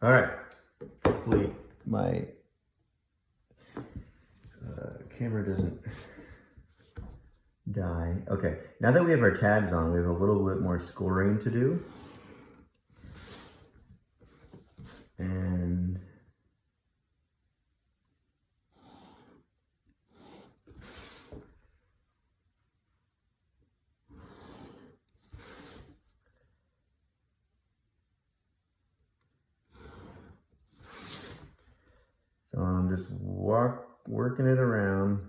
All right. Hopefully my camera doesn't die. Okay, now that we have our tabs on, we have a little bit more scoring to do. And so I'm just working it around.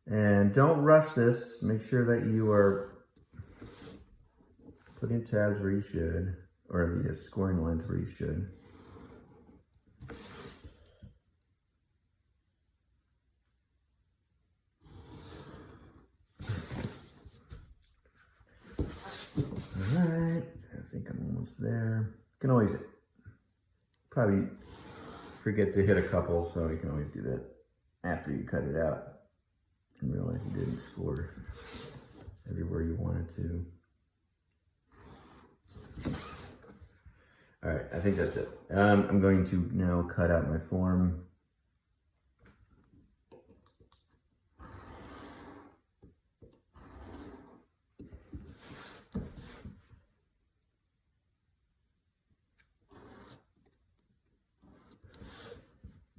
And don't rush this. Make sure that you are putting tabs where you should, or the scoring lines where you should. All right, I think I'm almost there. You can always probably forget to hit a couple, so you can always do that after you cut it out and realize you didn't score everywhere you wanted to. All right, I think that's it. I'm going to now cut out my form.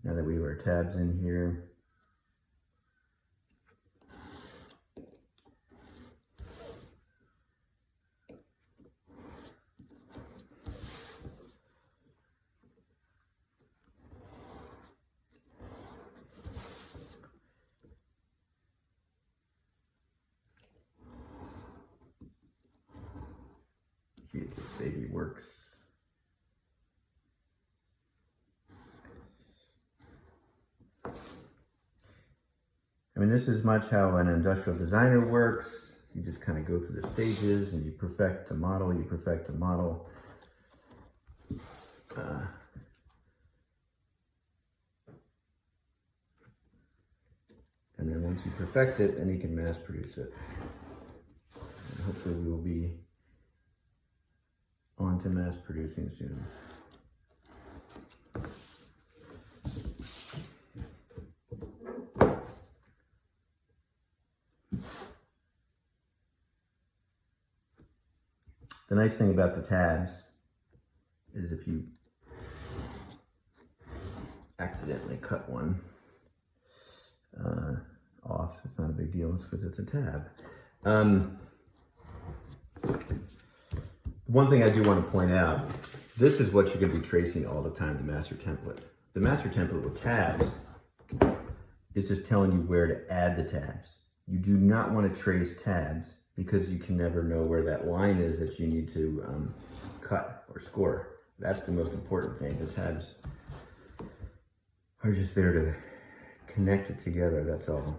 Now that we have our tabs in here, see if this baby works. I mean, this is much how an industrial designer works. You just kind of go through the stages and you perfect the model, you perfect the model. And then once you perfect it, then you can mass produce it. And hopefully we will be on to mass producing soon. The nice thing about the tabs is if you accidentally cut one off, it's not a big deal, it's because it's a tab. One thing I do want to point out, this is what you're going to be tracing all the time, the master template. The master template with tabs is just telling you where to add the tabs. You do not want to trace tabs because you can never know where that line is that you need to cut or score. That's the most important thing. The tabs are just there to connect it together, that's all.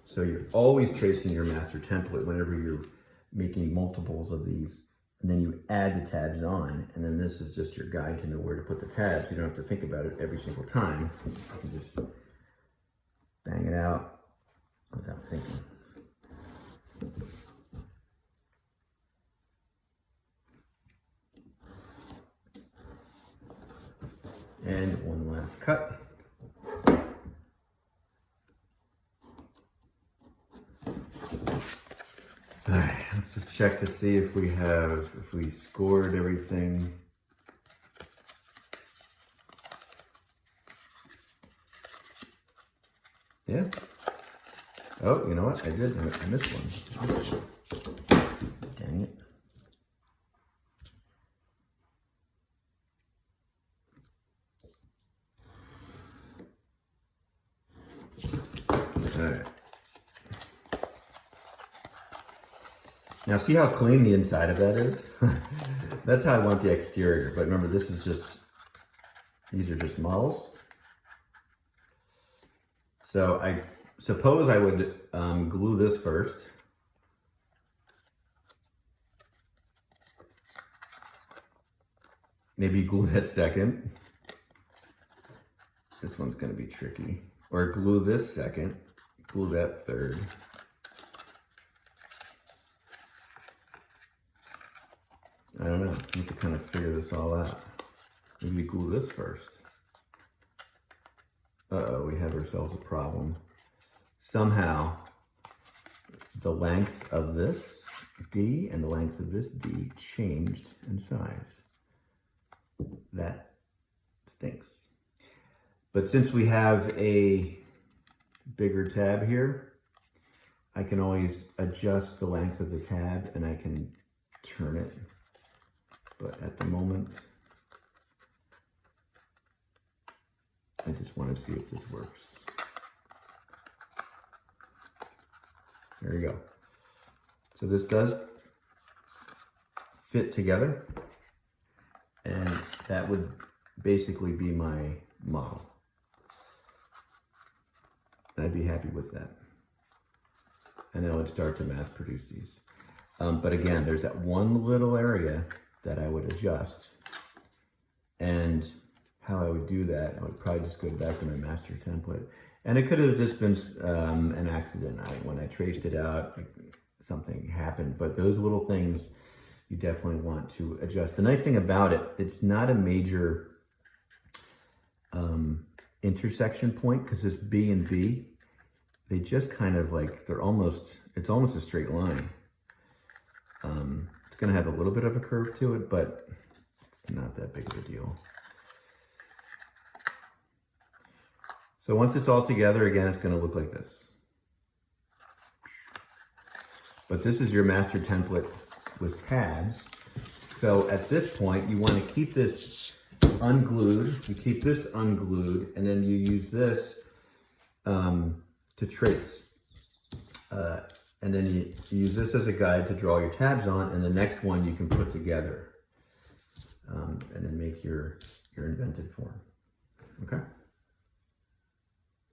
So you're always tracing your master template whenever you're making multiples of these. And then you add the tabs on, and then this is just your guide to know where to put the tabs. You don't have to think about it every single time. You can just bang it out without thinking. And one last cut. All right, let's just check to see if we scored everything. Yeah. Oh, you know what? I did. I missed one. Dang it. All right. Now see how clean the inside of that is? That's how I want the exterior. But remember, these are just models. So I suppose I would glue this first. maybe glue that second. This one's gonna be tricky. Or glue this second, glue that third. I don't know, I have to kind of figure this all out. Maybe glue this first. Uh-oh, we have ourselves a problem. Somehow, the length of this D and the length of this D changed in size. That stinks. But since we have a bigger tab here, I can always adjust the length of the tab and I can turn it. But at the moment, I just want to see if this works. There you go. So this does fit together, and that would basically be my model. And I'd be happy with that. And I would start to mass produce these. But again, there's that one little area that I would adjust. And how I would do that, I would probably just go back to my master template. And it could have just been an accident. When I traced it out, something happened. But those little things you definitely want to adjust. The nice thing about it, it's not a major intersection point, because this B and B, they just kind of like, it's almost a straight line. It's gonna have a little bit of a curve to it, but it's not that big of a deal. So once it's all together, again, it's gonna look like this. But this is your master template with tabs. So at this point, you wanna keep this unglued, you keep this unglued, and then you use this to trace. And then you use this as a guide to draw your tabs on, and the next one you can put together and then make your invented form, okay?